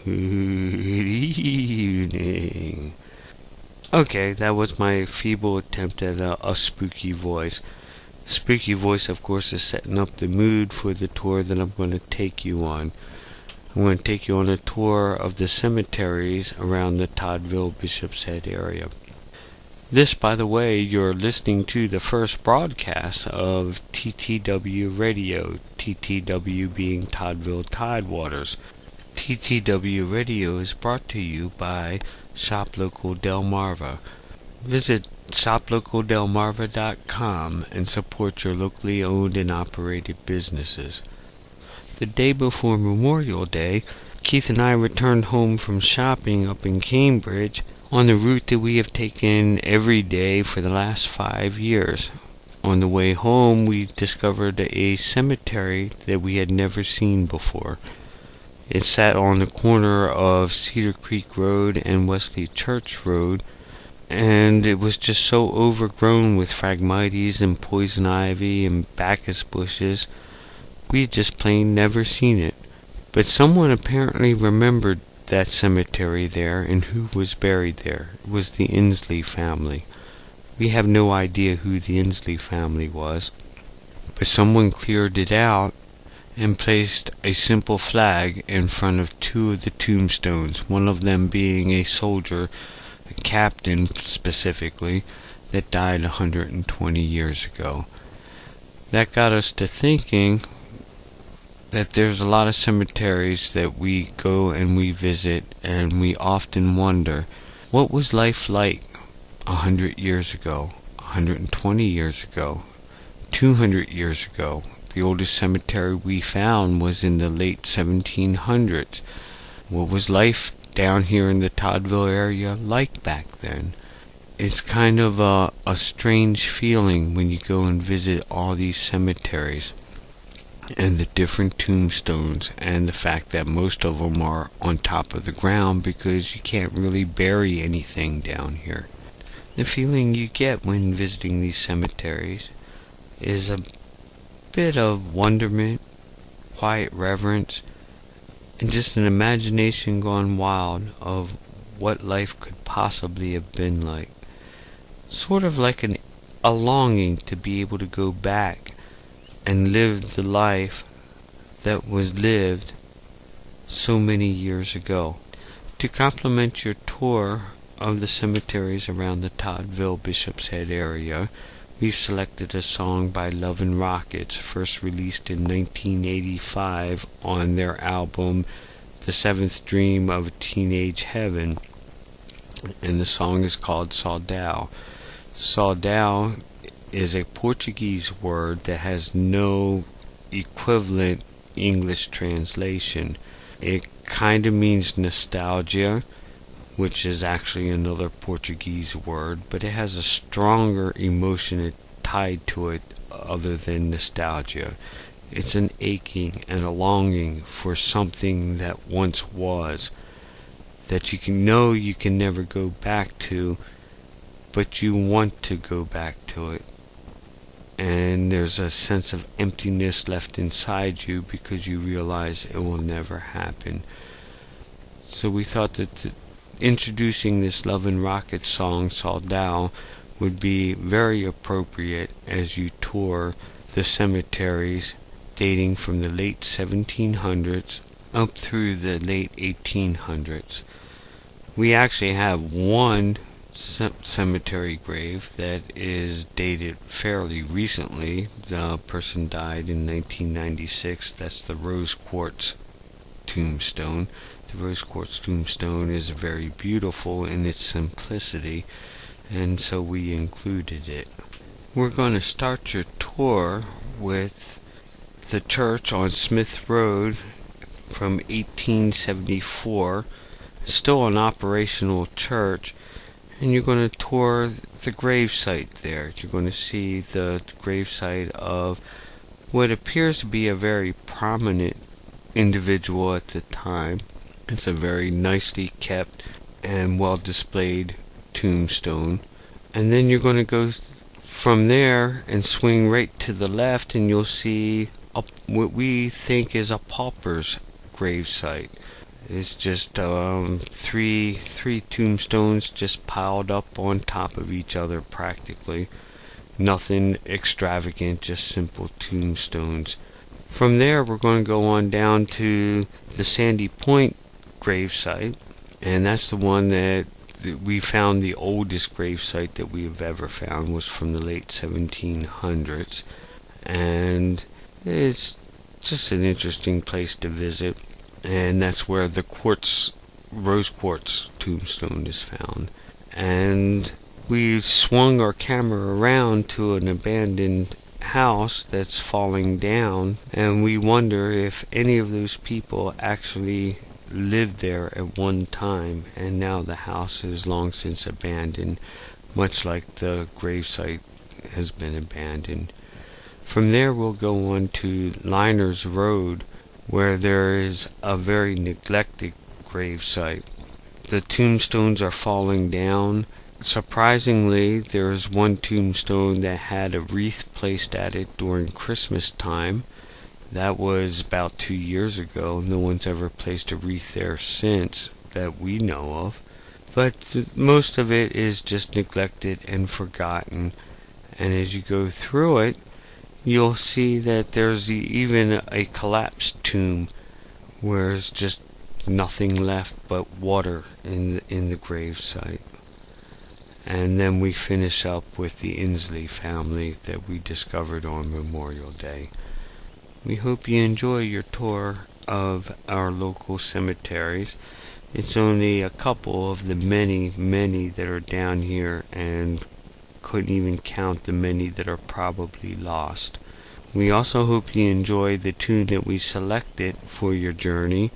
Good evening. Okay, that was my feeble attempt at a spooky voice. The spooky voice, of course, is setting up the mood for the tour that I'm going to take you on. I'm going to take you on a tour of the cemeteries around the Toddville, Bishopshead area. This, by the way, you're listening to the first broadcast of TTW Radio, TTW being Toddville Tidewaters. TTW Radio is brought to you by Shop Local Delmarva. Visit shoplocaldelmarva.com and support your locally owned and operated businesses. The day before Memorial Day, Keith and I returned home from shopping up in Cambridge on the route that we have taken every day for the last 5 years. On the way home, we discovered a cemetery that we had never seen before. It sat on the corner of Cedar Creek Road and Wesley Church Road, and it was just so overgrown with phragmites and poison ivy and bacchus bushes. We had just plain never seen it. But someone apparently remembered that cemetery there and who was buried there. It was the Inslee family. We have no idea who the Inslee family was, but someone cleared it out and placed a simple flag in front of two of the tombstones, one of them being a soldier, a captain specifically, that died 120 years ago. That got us to thinking that there's a lot of cemeteries that we go and we visit, and we often wonder, what was life like 100 years ago, 120 years ago, 200 years ago? The oldest cemetery we found was in the late 1700s. What was life down here in the Toddville area like back then? It's kind of a strange feeling when you go and visit all these cemeteries and the different tombstones, and the fact that most of them are on top of the ground because you can't really bury anything down here. The feeling you get when visiting these cemeteries is a bit of wonderment, quiet reverence, and just an imagination gone wild of what life could possibly have been like. Sort of like a longing to be able to go back and live the life that was lived so many years ago. To complement your tour of the cemeteries around the Toddville Bishopshead area, we've selected a song by Love and Rockets, first released in 1985 on their album The Seventh Dream of a Teenage Heaven, and the song is called Saudade. Saudade is a Portuguese word that has no equivalent English translation. It kind of means nostalgia, which is actually another Portuguese word, but it has a stronger emotion tied to it other than nostalgia. It's an aching and a longing for something that once was, that you can never go back to, but you want to go back to it. And there's a sense of emptiness left inside you because you realize it will never happen. So we thought that introducing this Love and Rockets song, Saudade, would be very appropriate as you tour the cemeteries dating from the late 1700s up through the late 1800s. We actually have one cemetery grave that is dated fairly recently. The person died in 1996. That's the Rose Quartz tombstone. The Rose Quartz tombstone is very beautiful in its simplicity, and so we included it. We're going to start your tour with the church on Smith Road from 1874. Still an operational church, and you're going to tour the gravesite there. You're going to see the gravesite of what appears to be a very prominent individual at the time. It's a very nicely kept and well displayed tombstone. And then you're going to go from there and swing right to the left, and you'll see what we think is a pauper's gravesite. It's just three tombstones just piled up on top of each other practically. Nothing extravagant, just simple tombstones. From there, we're going to go on down to the Sandy Point gravesite, and that's the one that we found. The oldest gravesite that we have ever found was from the late 1700s, and it's just an interesting place to visit, and that's where the rose quartz tombstone is found. And we swung our camera around to an abandoned house that's falling down, and we wonder if any of those people actually lived there at one time, and now the house is long since abandoned, much like the gravesite has been abandoned. From there we'll go on to Liners Road, where there is a very neglected gravesite. The tombstones are falling down. Surprisingly, there is one tombstone that had a wreath placed at it during Christmas time. That was about 2 years ago. No one's ever placed a wreath there since that we know of. But most of it is just neglected and forgotten. And as you go through it, you'll see that there's even a collapsed tomb where there's just nothing left but water in the gravesite. And then we finish up with the Inslee family that we discovered on Memorial Day. We hope you enjoy your tour of our local cemeteries. It's only a couple of the many, many that are down here, and couldn't even count the many that are probably lost. We also hope you enjoy the tune that we selected for your journey,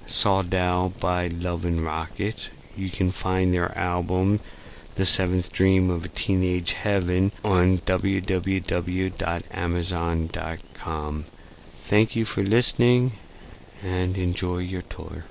Saudade by Love and Rockets. You can find their album, The Seventh Dream of a Teenage Heaven, on www.amazon.com. Thank you for listening, and enjoy your tour.